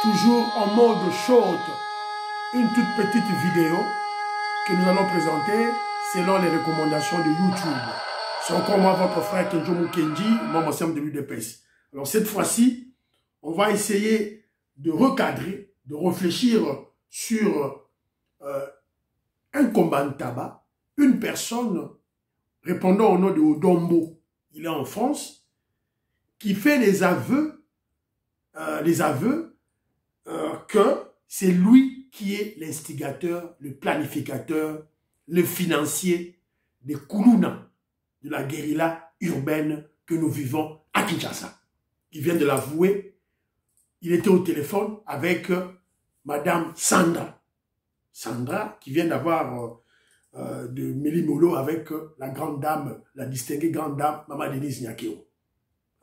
toujours en mode short, une toute petite vidéo que nous allons présenter selon les recommandations de YouTube. C'est encore moi, votre frère Kenjo Mukenji, membre ensemble de l'UDPS. Alors cette fois-ci, on va essayer de recadrer, de réfléchir sur un combat de tabac, une personne répondant au nom de Odombo, il est en France, qui fait les aveux que c'est lui qui est l'instigateur, le planificateur, le financier des Koulouna, de la guérilla urbaine que nous vivons à Kinshasa. Il vient de l'avouer, il était au téléphone avec Madame Sandra. Sandra, qui vient d'avoir de Mélimolo avec la grande dame, la distinguée grande dame, Maman Denise Nyakeo.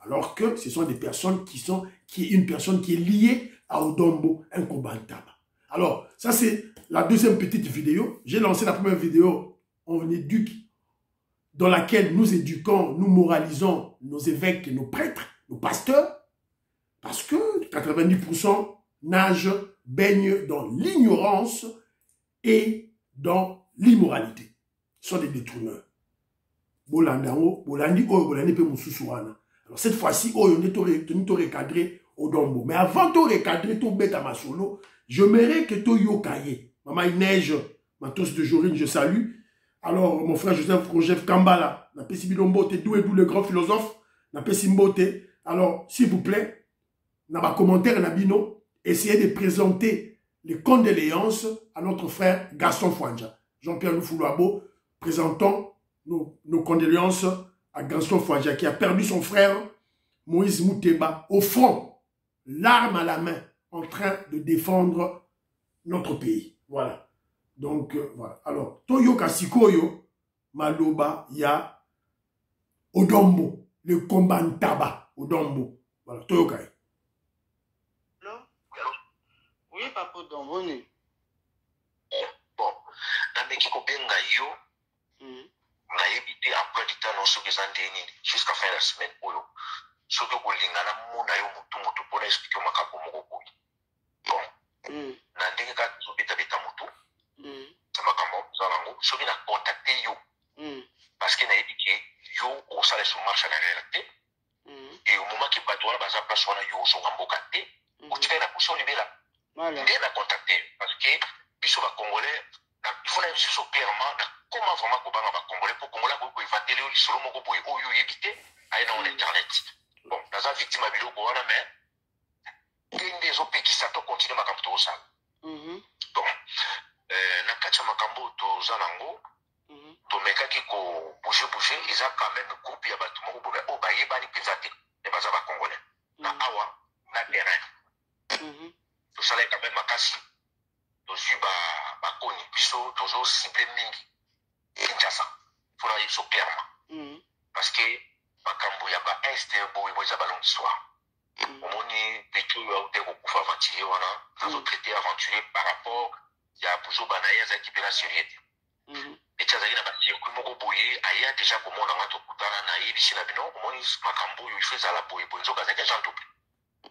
Alors que ce sont des personnes une personne qui est liée à Odombo, un combat de tabac. Alors, ça c'est la deuxième petite vidéo. J'ai lancé la première vidéo, on éduque, dans laquelle nous éduquons, nous moralisons nos évêques, nos prêtres, nos pasteurs, parce que 90% nagent, baignent dans l'ignorance et dans l'immoralité. Ce sont des détourneurs. Alors cette fois-ci, on est recadré au Dombo. Mais avant de recadrer tout bête à ma solo, je mérite que tu yokaye. Maman il neige, ma tosse de Jorine, je salue. Alors mon frère Joseph Kambala, n'a pas si Bilombote, d'où le grand philosophe, n'a pas si mbote. Alors s'il vous plaît, dans ma commentaire, Nabino, essayez de présenter les condoléances à notre frère Gaston Fouanja. Jean-Pierre Loufoulouabo, présentons nos condoléances à Gaston Fouanja qui a perdu son frère Moïse Mouteba au front, l'arme à la main, en train de défendre notre pays. Voilà. Donc, voilà. Alors, Toyo Kasikoyo, Maloba, ya Odombo, le combat de tabac, Odombo. Voilà, Toyo Kai. Oui, papa Odombo. Bon, nameki kobenga yo, nga yebite emploi du temps non soki ezandeni jusqu'à fin de la semaine oyo. Soki kolingana mona yo mutu pona expliquer makambo moko boye. Bon, na ndenge kaka tozobeta mutu, makambo ozalango, soki na contacter yo, parce que nayebi ke yo osala so marche na réalité, et au moment que bato wana baza place wana yo ozonga mboka te, otikali na position libela. Nde na contacter, parce que biso ba Congolais, il faut nayebi biso clairement comment vraiment kobanga ba Congolais pour Congolais ko evatele yo lisolo moko boye oyo yebite aye na internet. Bon, naza victime biloko wana mais ndenge ezopekisa to continue makambo tozosala. Bon, na kati ya makambo toza nango tomekaki ko bouger eza quand même groupe ya bato moko boye oyo bayebani mpenza te e baza ba Congolais na awa na terrain. Tosalaki quand même makasi tozwi bakoni biso tozocible mingi Kinshasa mpona yebi so clairement parce que makambo ya baeste boye eza balongue histoire. Omoni peki oyo aute kokufa aventurier wana nazotraité aventurier par rapport ya buzoba na ye azalaki mpe na serie te eti azalaki na bacircuit moko boye aya deja komona nga tokutana na yebisi na bino omoni makambo oyo ifo ezala boyeboye nzoka azalaki agent tope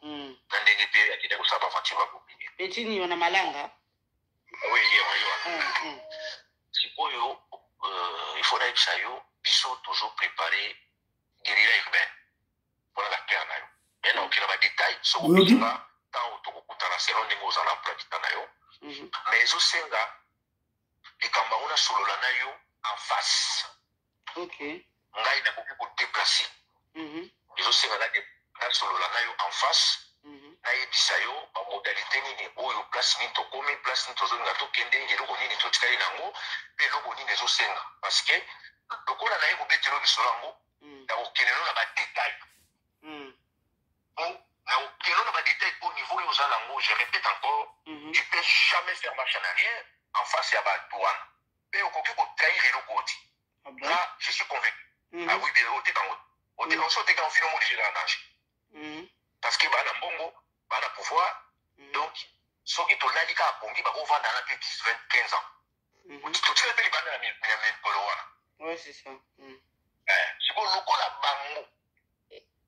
na ndenge mpe akende kosala baventure bakopine Petini wana malanga. oui yewa sikoyo il faut nayebisa yo biso toujours préparer guérilla urbaine mpona baclaire na yo me na okela badetail sokobilinga ntango tokokutana selon ndenge ozala emploi du temps na yo mais ezosenga likambo yango nasolola na yo en face ngai nakoki kodeplace ezosenga nasolola na yo en face nayebisa yo bamodalité nini oyo place nini tokomi place nini tozolinga tokende eloko nini totikali nango mpe eloko nini ezosenga parce que lokola naye kobetelo lisolo yango nakokendelo na badetail nakokendelo na badetail au niveau oyo oza nango je répète encore tu peux jamais faire marche en arrière en face ya bato wana mpe okoki kotrahir eloko oti là je suis convaincu ah oui bien otekango so otekango fino modige na danger parce que bana mbongo bana pouvoir donc soki tolali kaka pongi bakovanda na mpe 10-15 ans totikala mpe libanda na mikolo wana sikoyo lokola bango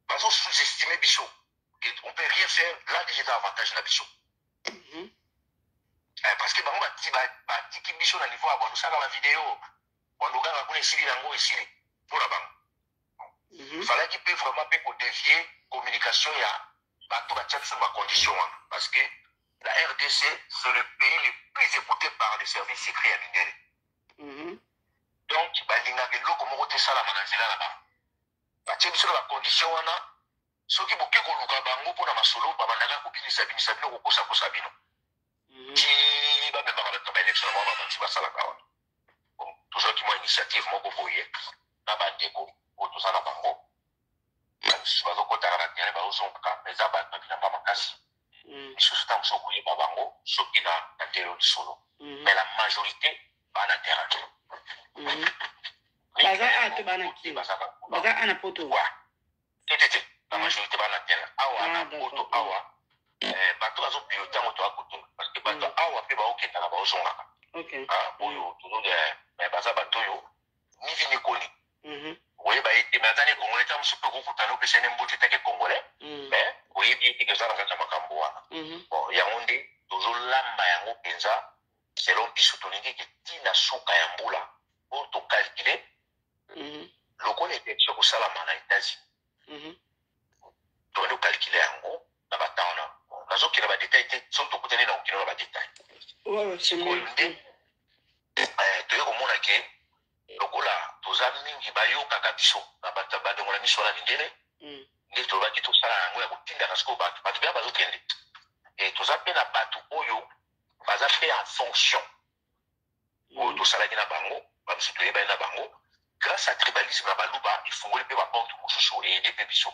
bazo sous-estimer biso on peut rien faire là déjà eza avantage na biso parce que bango batiki biso na niveau ya bondosaka bavideo bondokanga kuna esili nango esili mpona bango falaki mpe vraiment mpe kodevie communication ya bato batia biso na bacondition wana parce que la RDC c'est le pays le plus écouté par les services secrets ya mindele donc balingaka eloko moko te esalama na nzela na bango batie biso na bacondition wana soki boke koluka bango mpona masolo babandaka kobinisa bino kokosakosa bino ti bamemaka bato na baélection na bango babanti basalaka wana tozalaki mwa initiative moko boye na bandeko oyo toza na bango bamisusu bazokotaka na terrain bazozongaka eza bato na bilamba makasi misusu ntango mosu koyeba bango soki na ndelo lisolo mais la majorité baa na terrain baza ate bana ki baza ana poto tete la majorité baa na terrain awa na poto awa bato bazopilote yango to akoto parce que bato awa mpe baokendaka bazozongaka oyo tozode baza bato oyo nivi nikoni oyeba ete me aza ne congolais ta mosu mpe kokutana opesa ne mbote teke congolais mais oyebi ete eza na kati ya makambo wana bon yango nde tozolamba yango mpenza selon biso tolingeki ntina suka ya mbula oyo tokalkile lokola etekso kosalama na États-Unis tondi kokalkile yango na batan wana nazokina badetail te soki tokutani na okino na badetail sikoyo nde toye komona ke lokola toza mingi bayokaka biso na bato badongola miso wana mindele nde tolobaki tosala yango ya kotindaka sikoyo bato bia bazokende toza mpe na bato oyo baza mpe en fonction oyo tosalaki na bango bamiso toyebani na bango grâce à tribalisme na baluba efungoli mpe baporte mosusu eyede mpe biso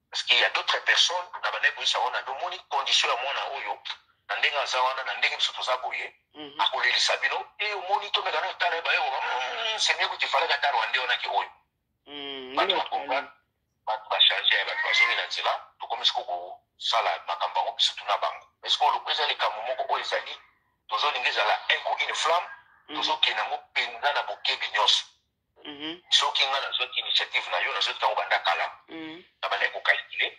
parce qu'il y a d'autres personnes na bandeko koyisa wana domoni condition ya mwana oyo na ndenge aza wana na ndenge biso toza boye akolelisa bino e omoni tomeka na tala bayokoba semie kuti falaka ta rwande wanaki oyo bato bakomprendre bato bachange bato bazongi na nzela tokomi siko kosala makambo yango biso tuna bango mais siko oloko eza likambo moko oyo ezali tozolinga ezala une flamme tozokende yango mpenza na bokebi nyonso soki nga nazwaki initiative na yo nazwaki yango banda kala na banda kokalkile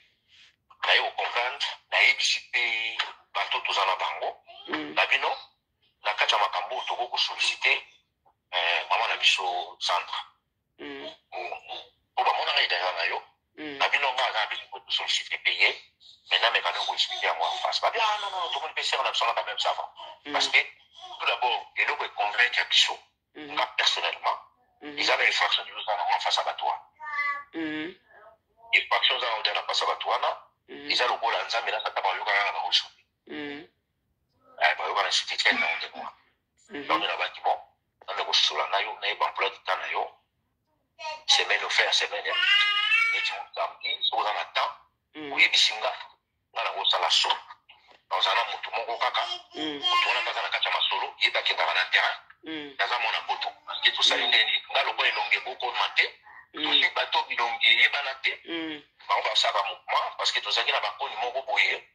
naye kocomprendre nayebisi mpe bato toza na bango na bino na kati ya makambo oyo toko kosolicite mama na biso centre po bamonanga edaya na yo na bino nga aza na bilingo tosolicite mpe ye maintenant mekani koexplike yango en face babi non tomoni mpe sere na biso naka même sava parce que tout d'abord eloko econvaincre biso nga personnellement eza na infraction liloza nango en face ya bato wana infraction eza nango na face ya bato wana eza lokola nzambe nasata bayokaka na bango soki bayoka na site tiene nango ndeko wana donc na baki bon nande kosola na yo nayeba emploi du temps na yo semaine ofert semaine neti samedi soki oza na temps oyebisi nga na kosala so oza na motu moko kaka motu wana mpe aza na kati ya masolo ye mpe akendaka na terrain naza mona poto parceke tosali ndeni nga lokola elonge bokoma te tosi bato bilonge eyebana te bango basalaka mouvement parceke tozalaki na bakoni moko boye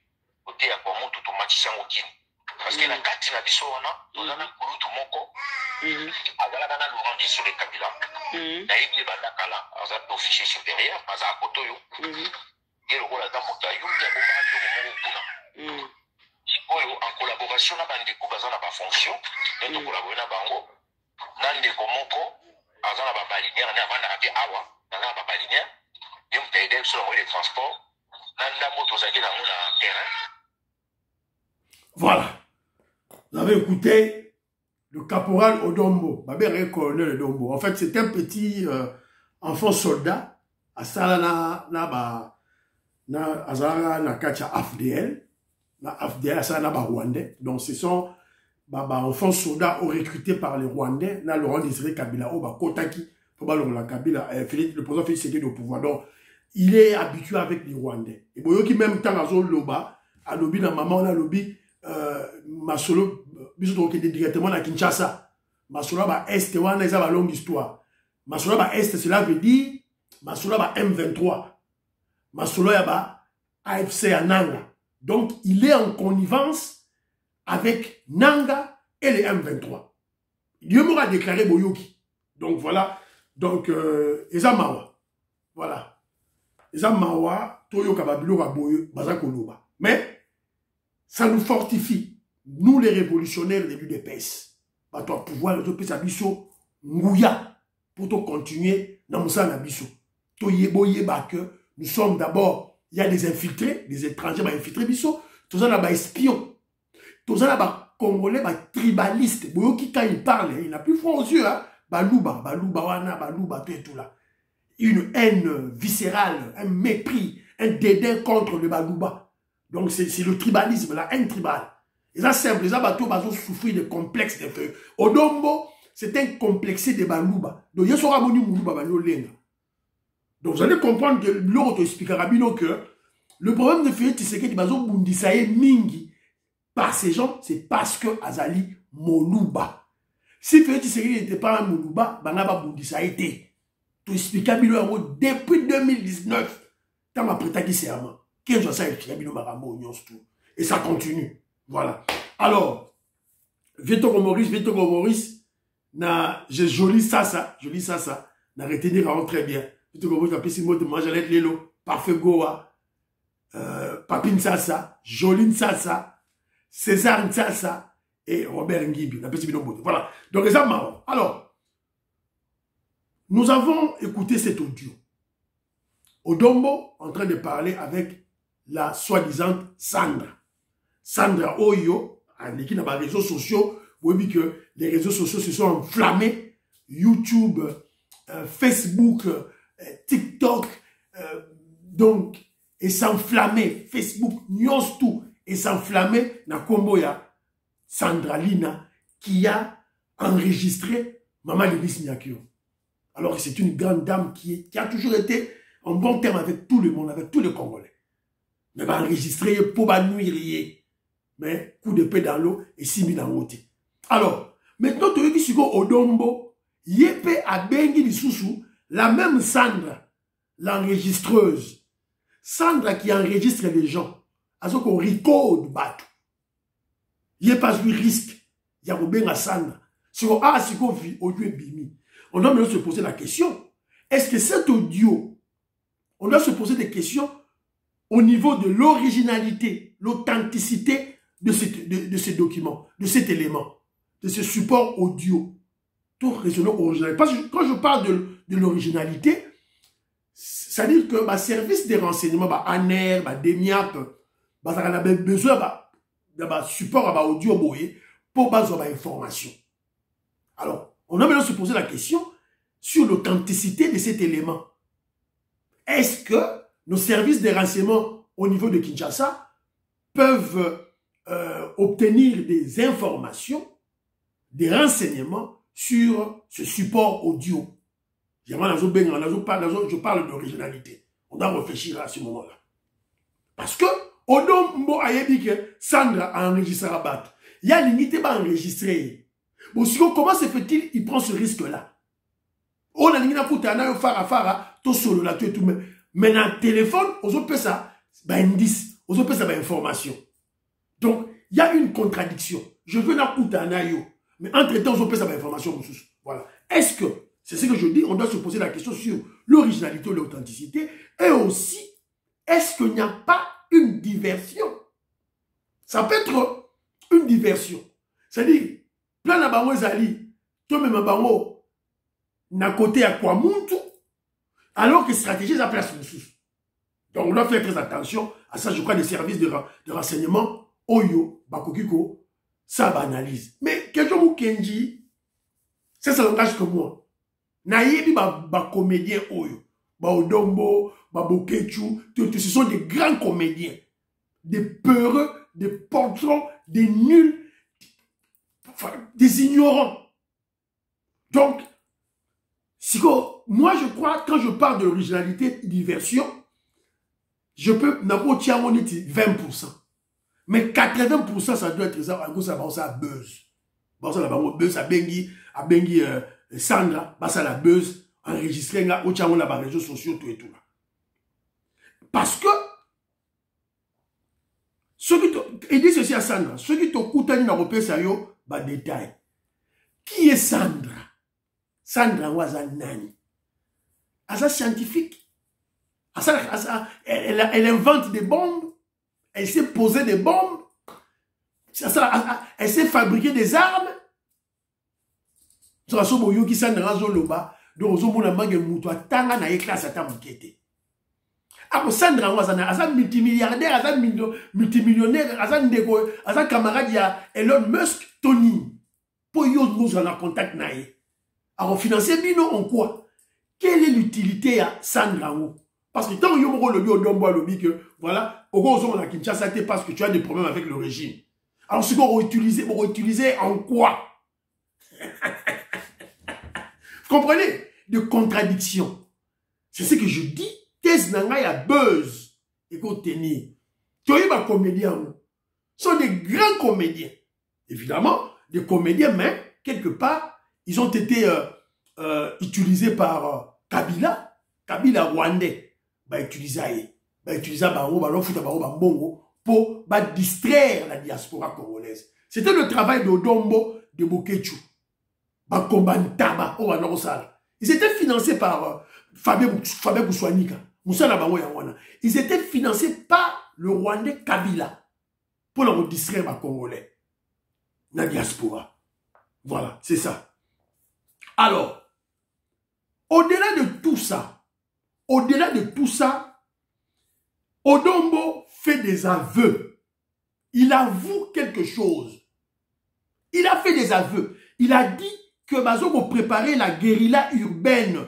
koteya kwa motu tomatisi yango kini parceke na kati na biso wana toza na kulutu moko azalaka na Laurent Desire Kabila nayebi ebanda kala aza mpe officier supérieur aza akoto oyo ye lokola aza moto ayumbi abomaka biloko moko kuna sikoyo en collaboration na bandeko baza na bafonction nde tokolabore na bango na ndeko moko aza na babalinière nde avandaka mpe awa aza na babalinière ye moto aide biso na moyen de transport na ndambo tozalaki nango na terrain. Voilà, vous avez écouté le caporal Odombo, Babé colonel Odombo. En fait, c'est un petit enfant soldat à Salana Azara Nakacha AFDL. La AFDL, ça n'a pas Rwandais. Donc, ce sont enfants soldats recrutés par les Rwandais. Là, Laurent Desire Kabila, Kotaki, probablement la Kabila, le président Félix Tshisekedi au pouvoir. Donc, il est habitué avec les Rwandais. Et bon, qui même temps à Loba, à Lobi, na maman, on a Lobi, Masolo, bisous directement à Kinshasa. Masolo, Est, on a une longue histoire. Masolo, Est, cela veut dire, Masolo, M23. Masolo, AFC à Nanga. Donc, il est en connivence avec Nanga et les M23. Dieu m'aura déclaré Boyoki. Donc, voilà. Donc, Ezamawa. Voilà. Ezamawa, Toyo Kababilo Raboyo, Bazakoloba. Mais, ça nous fortifie. nous les révolutionnaires de l'UDPS, bah toi pouvoir les opérer biso ngouya pour te continuer dans Moussa Nabiso. To yebo yeba que nous sommes d'abord, il y a des infiltrés, des étrangers bah infiltrés biso, tous ça là bah espions, tous ça là bah congolais bah tribalistes. Boyoki quand il parle, il n'a plus froid aux yeux hein. Balouba wana, balouba tout et tout là. Une haine viscérale, un mépris, un dédain contre le balouba. Donc c'est le tribalisme, la haine tribale. Et ça simple, les abatos ont souffert de complexes de feu. Odombo, c'est un complexé de balouba. Donc il y a moni moulouba lenga. Donc vous allez comprendre que l'autre expliquera bien que le problème de Félix Tshisekedi bazo bundisaye mingi par ces gens, c'est parce que Azali Moluba. Si Félix Tshisekedi n'était pas un Moluba, Banaba bundisaye te. Tu expliquer bien depuis 2019, tant ma prêta qui c'est à moi. Qu'est-ce que ça explique bien marambo tout. Et ça continue. Voilà. Alors, Vito Maurice, j'ai joli ça, n'a retenir vraiment très bien. Vito Maurice a pris mot de Manjalet Lelo, Parfait Goa, Papine Sasa, Joline Sasa, César Sasa et Robert Ngimbi. Voilà. Donc, les marrant. Alors, nous avons écouté cet audio. Odombo en train de parler avec la soi-disant Sandra. Sandra Oyo, qui n'a pas de réseaux sociaux, vous voyez que les réseaux sociaux se sont enflammés. YouTube, Facebook, TikTok, donc, et s'enflammer. Facebook, nyos tout, et s'enflammer. Na Komboya, Sandra Lina, qui a enregistré Maman Lévis Nyakio. Alors, c'est une grande dame qui a toujours été en bon terme avec tout le monde, avec tous les Congolais. Mais va enregistrer pour nuire. Mais coup d'épée dans l'eau et 6 000 en haut. Alors, maintenant, tu veux que tu Odombo, Yépe a bengi Lissousou, la même Sandra, l'enregistreuse. Sandra qui enregistre les gens. À ce qu'on record bateau. Yépe pas eu risque. Il y a bien Sandra. Si on a si qu'on vit au lieu bimi. On doit maintenant se poser la question. Est-ce que cet audio, on doit se poser des questions au niveau de l'originalité, l'authenticité de ce document, de cet élément, de ce support audio. Tout raisonnant original. Parce que quand je parle de l'originalité, ça veut dire que ma service de renseignement, ANER, DEMIAP, ça a besoin de support audio pour avoir information. Alors, on a maintenant se poser la question sur l'authenticité de cet élément. Est-ce que nos services de renseignement au niveau de Kinshasa peuvent obtenir des informations, des renseignements sur ce support audio? Je parle d'originalité. On doit réfléchir à ce moment-là. Parce que, Odombo a dit que Sandra a enregistré à battre. Il y a l'unité pas enregistrée. Bon, comment se fait-il, il prend ce risque-là? On a dit que Fara, tout solo là, tout et tout. Mais dans le téléphone, on peut ça, indice, on peut ça, information. Donc, il y a une contradiction. Je veux na yo, mais entre-temps, on peut ça, information. Voilà. Est-ce que, c'est ce que je dis, on doit se poser la question sur l'originalité, l'authenticité, et aussi, est-ce qu'il n'y a pas une diversion? Ça peut être une diversion. C'est-à-dire, plein de bango zali, toi même bango, na côté à quoi monte, alors que stratégie à place de. Donc on doit faire très attention à ça, je crois, des services de renseignement, Oyo, Bakokiko, ça banalise. Mais quelqu'un ou Kenji, ça langage que moi. Naïbi ba comédien Oyo, ba Odombo, ba Bokechu, ce sont des grands comédiens, des peureux, des portrons, des nuls, des ignorants. Donc, moi je crois, quand je parle de l'originalité, diversion, je peux, n'importe 20%. Mais 80%, ça doit être ça, en gros, ça buzz. Bon, ça, la buzz, à Bengi, Sandra, ça, la buzz, enregistré, au tchamo, la réseaux sociaux, tout et tout. Parce que, il dit ceci à Sandra, ceux qui t'écoutent, ils n'ont pas ça, détail. Qui est Sandra? Sandra Wazanani. Elle est scientifique. Elle invente des bombes. Elle sait poser des bombes. Elle sait fabriquer des armes. Donc, Sandra Sandra multimilliardaire, multimillionnaire, camarade Elon Musk, Tony. Pour nous en contact naïe. Alors financer Bino en quoi? Quelle est l'utilité à Sandra? Parce que tant que le que voilà, au gros on a Kinshasa parce que tu as des problèmes avec le régime. Alors ce qu'on va utiliser en quoi? Vous comprenez? De contradiction. C'est ce que je dis. Thèse nanga ya buzz. Écoutez, tu vois, les comédiens sont des grands comédiens. Évidemment, des comédiens, mais quelque part, ils ont été utilisés par Kabila. Kabila rwandais. Utiliser pour distraire la diaspora congolaise. C'était le travail d'Odombo de Bokechu. Ils étaient financés par Fabien Boussoanika. Ils étaient financés par le Rwandais Kabila pour leur distraire les Congolais. La diaspora. Voilà, c'est ça. Alors, au-delà de tout ça, Odombo fait des aveux. Il avoue quelque chose. Il a fait des aveux. Il a dit que Bazoko préparait la guérilla urbaine.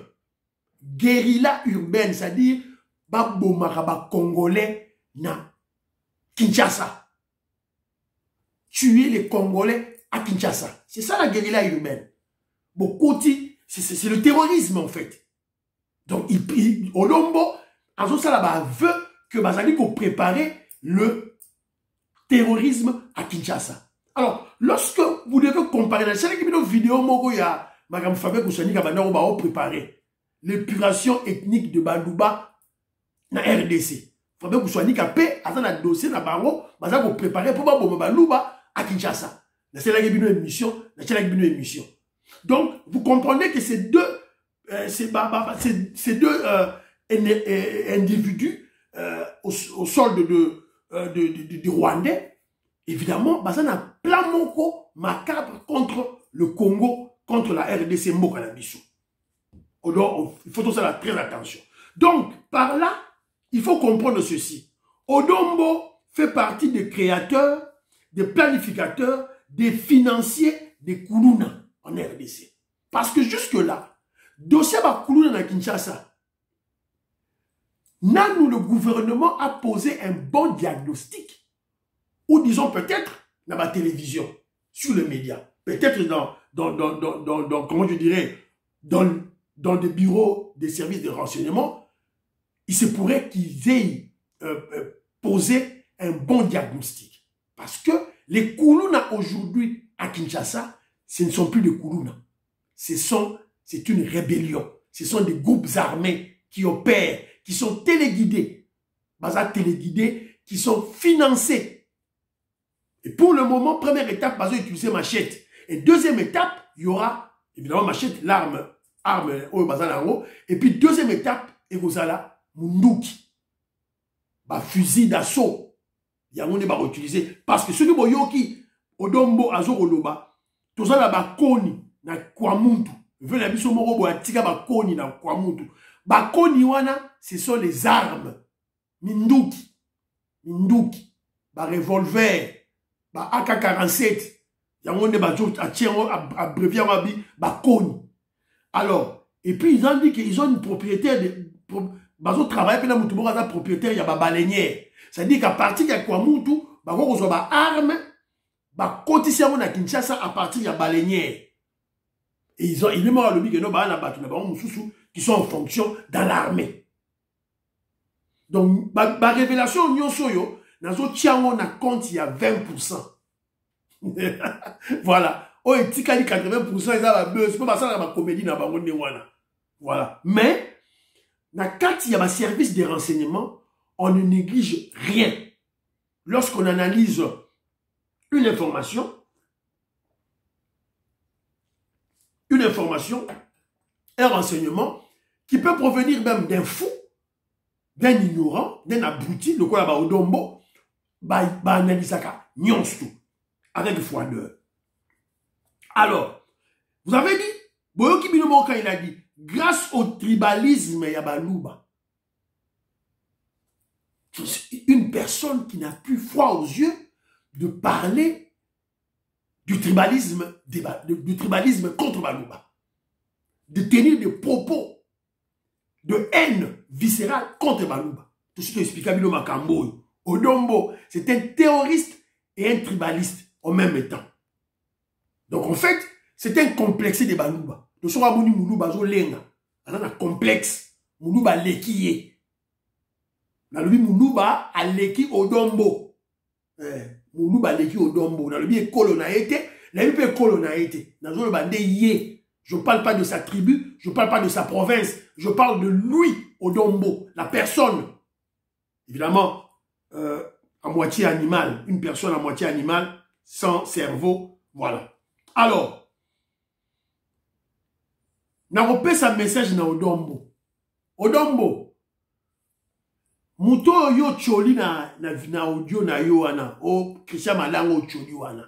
Guérilla urbaine, c'est-à-dire Babomara Congolais na Kinshasa. Tuer les Congolais à Kinshasa. C'est ça la guérilla urbaine. Bokoti, c'est le terrorisme en fait. Donc, Odombo, en ça là veut que Bazako préparait le terrorisme à Kinshasa. Alors, lorsque vous devez comparer, dans cette vidéo, il y a Mme Fabien Koussani qui a préparé l'épuration ethnique de Badouba dans la RDC. Fabien Koussani a fait un dossier dans Bango, il a préparé pour Badouba à Kinshasa. Dans cette émission. Donc, vous comprenez que ces deux individus au solde du Rwandais, évidemment, Bazan a plan moko macabre contre le Congo, contre la RDC Mokanabiso. Il faut faire très attention. Donc, par là, il faut comprendre ceci. Odombo fait partie des créateurs, des planificateurs, des financiers des Koulouna en RDC. Parce que jusque-là, dossier ba Koulouna na Kinshasa, nous, le gouvernement a posé un bon diagnostic. Ou disons peut-être dans la télévision, sur les médias, peut-être comment je dirais, dans des bureaux des services de renseignement, il se pourrait qu'ils aient posé un bon diagnostic. Parce que les Koulouna aujourd'hui à Kinshasa, ce ne sont plus des Koulouna. C'est une rébellion. Ce sont des groupes armés qui opèrent, qui sont téléguidés. Téléguidés, qui sont financés. Et pour le moment, première étape, Bazo utiliser machette. Et deuxième étape, il y aura, évidemment, machette, l'arme, et puis deuxième étape, et vous allez, Munduki. Fusil d'assaut. Il y a un monde qui utiliser. Parce que ceux qui boyoki, Odombo, Azoroloba, tout ça là, Koni, na Kwamuntu. Venez à Biso Morobo, à Tika, Koni, na Kwamuntu. Koni, wana, ce sont les armes. Minduki. Revolver. AK-47, il y a un abrévié Koni. Alors, et puis ils ont dit qu'ils ont une propriétaire, ils travaillent pour la propriétaire, il y a un baleinière. C'est-à-dire qu'à partir de Kwamuntu, ils ont des armes, ils ont à Kinshasa à partir de la baleinière. Et ils ont qui sont en fonction dans l'armée. Donc, la révélation, dans on a compte, il y a 20%. Voilà. Oh, et tikali 80%, ils ont la buzz. C'est pas ça, la comédie, voilà. Mais, quand il y a un service de renseignement, on ne néglige rien. Lorsqu'on analyse une information, un renseignement, qui peut provenir même d'un fou, d'un ignorant, d'un abruti, le quoi là-bas au dombo, analyse ça, nyonstu. avec froideur. Alors, vous avez dit, Boyoki Binomo quand il a dit, grâce au tribalisme Yabalouba, une personne qui n'a plus froid aux yeux de parler du tribalisme contre Balouba, de tenir des propos de haine viscérale contre Balouba. Tout ce qui explique Binomo Makambo. Odombo, c'est un terroriste et un tribaliste en même temps. Donc en fait, c'est un complexe de Balouba. Nous sommes à Moulouba Zolenga. On a un complexe. Moulouba Lekiye. Dans le Moulouba a Leki Odombo. Moulouba Leki Odombo. Dans le bien colonaïté. La vie peut colonaïté. Dans le bandé Yé. Je ne parle pas de sa tribu. Je ne parle pas de sa province. Je parle de lui, Odombo. La personne. Évidemment, à moitié animal. Une personne à moitié animale. Sans cerveau. Voilà. Alors, n'a sa message na Odombo. Odombo. Muto yo choli na audio na yo wana. O Christian Malango choli wana.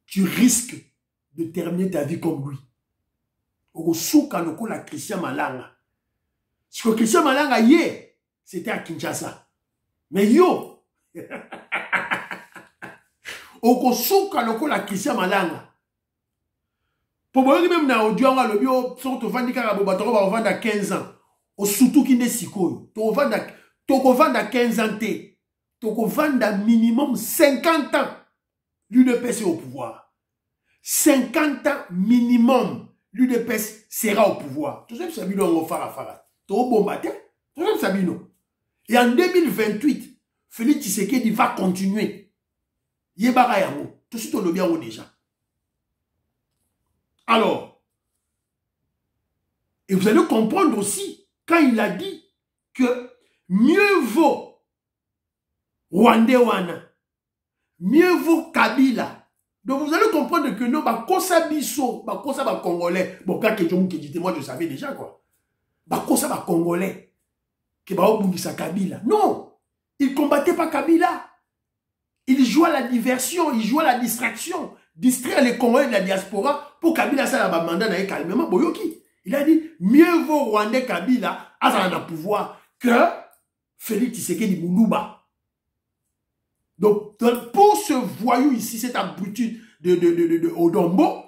Tu risques de terminer ta vie comme lui. Au souka noko la Christian Malanga. Parce que Christian Malanga hier, c'était à Kinshasa. Mais yo, au souka noko la Christian Malanga. Pour moi, même na audio, on a le bio, sont au vendre karabobato, on va vendre à 15 ans. Au surtout qui n'est si cool. Tu vends à 15 ans, tu vends à minimum 50 ans. L'UDPS est au pouvoir. 50 ans minimum, l'UDPS sera au pouvoir. Tout ça, c'est Sabino, on va faire à Farah. Tu vas bombarder. Tout ça, Sabino. Et en 2028, Félix Tshisekedi va continuer. Yébara Yango. Tout ça, on le bien déjà. Alors, et vous allez comprendre aussi, quand il a dit que mieux vaut Rwandais wana, mieux vaut Kabila. Donc vous allez comprendre que non, Bakosa Bisso, Bakosa ba Congolais, bon, quand quelqu'un qui dit, moi je savais déjà quoi, Bakosa ba Congolais, que Baobungisa Kabila. Non, il combattait pas Kabila. Il jouait à la diversion, il jouait à la distraction. Distraire les Congolais de la diaspora pour Kabila ça la mandat na calmement boyoki. Il a dit mieux vaut Rwandais Kabila à ça pouvoir que Félix Tshisekedi Moulouba. Donc pour ce voyou ici, cette abruti de Odombo,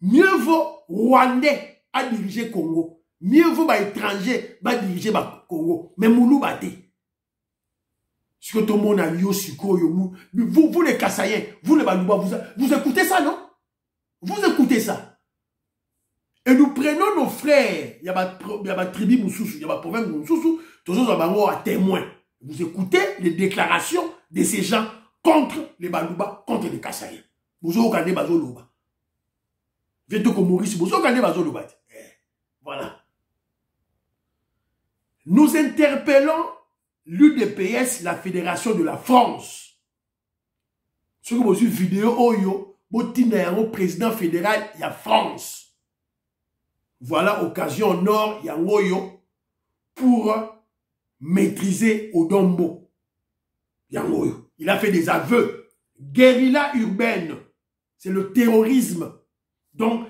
mieux vaut Rwandais à diriger Congo. Mieux vaut étranger à diriger Congo. Mais Moulouba té. Ce que tout le monde a vu, vous les Kassaïens, vous les Balouba, vous écoutez ça, non? Vous écoutez ça. Et nous prenons nos frères, il y a ma tribu Moussoussou, il y a ma province Moussoussou, tous les gens à témoin. Vous écoutez les déclarations de ces gens contre les Balouba, contre les Kassaïens. Vous avez Bazoloba. Vito comme Maurice, vous avez Bazoloba. Voilà. Nous interpellons l'UDPS, la Fédération de la France. Ce que vous avez vu vidéo, Oyo, au président fédéral, il y a France. Voilà, occasion nord, il y a Oyo, pour maîtriser Odombo. Il y a Oyo. Il a fait des aveux. Guérilla urbaine, c'est le terrorisme. Donc,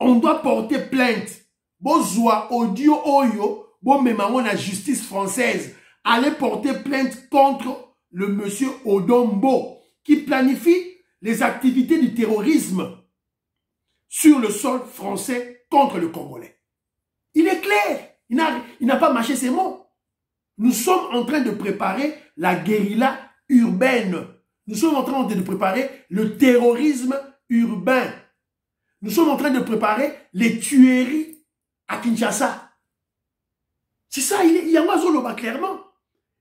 on doit porter plainte. Bozoa, audio, Oyo, bon, mais maman, la justice française, allait porter plainte contre le monsieur Odombo qui planifie les activités du terrorisme sur le sol français contre le Congolais. Il est clair. Il n'a pas mâché ses mots. Nous sommes en train de préparer la guérilla urbaine. Nous sommes en train de préparer le terrorisme urbain. Nous sommes en train de préparer les tueries à Kinshasa. C'est ça, il y a Mazoloba clairement.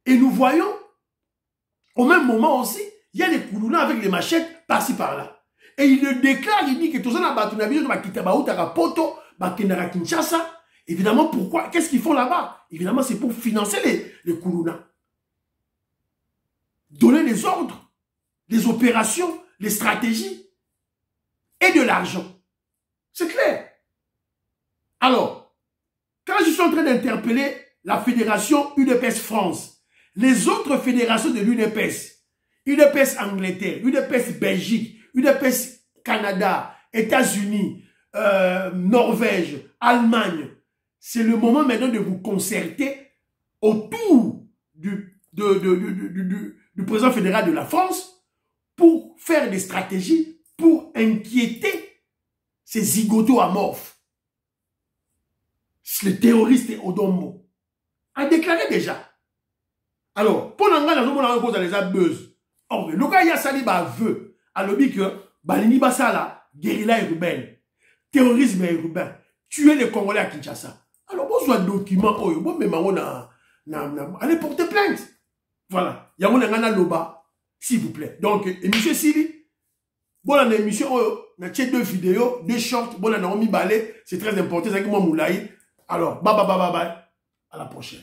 Et nous voyons, au même moment aussi, il y a les Koulouna avec les machettes par-ci par-là. Et il le déclare, il dit que tout ça n'a pas de Kinshasa. Évidemment, pourquoi? Qu'est-ce qu'ils font là-bas? Évidemment, c'est pour financer les Koulouna. Donner les ordres, les opérations, les stratégies et de l'argent. C'est clair. Alors, quand je suis en train d'interpeller la fédération UDPS France, les autres fédérations de l'UDPS, UDPS Angleterre, UDPS Belgique, UDPS Canada, États-Unis, Norvège, Allemagne. C'est le moment maintenant de vous concerter autour du président fédéral de la France pour faire des stratégies pour inquiéter ces zigotos amorphes. Le terroriste Odombo a déclaré déjà. Alors, pour l'engagement, nous avons les abus. Or, le cas, il y a sali veut. Alors, que Balini Basala, guérilla urbaine, terrorisme urbain, tuer les Congolais à Kinshasa. Alors, bon, soit document, bon, mais allez porter plainte. Voilà. Il y a un loba, s'il vous plaît. Donc, émission Sili, bon, la émission, on a 2 vidéos, 2 shorts, bon, on a mis balai, c'est très important, c'est que moi, Moulaï. Alors, bye, à la prochaine.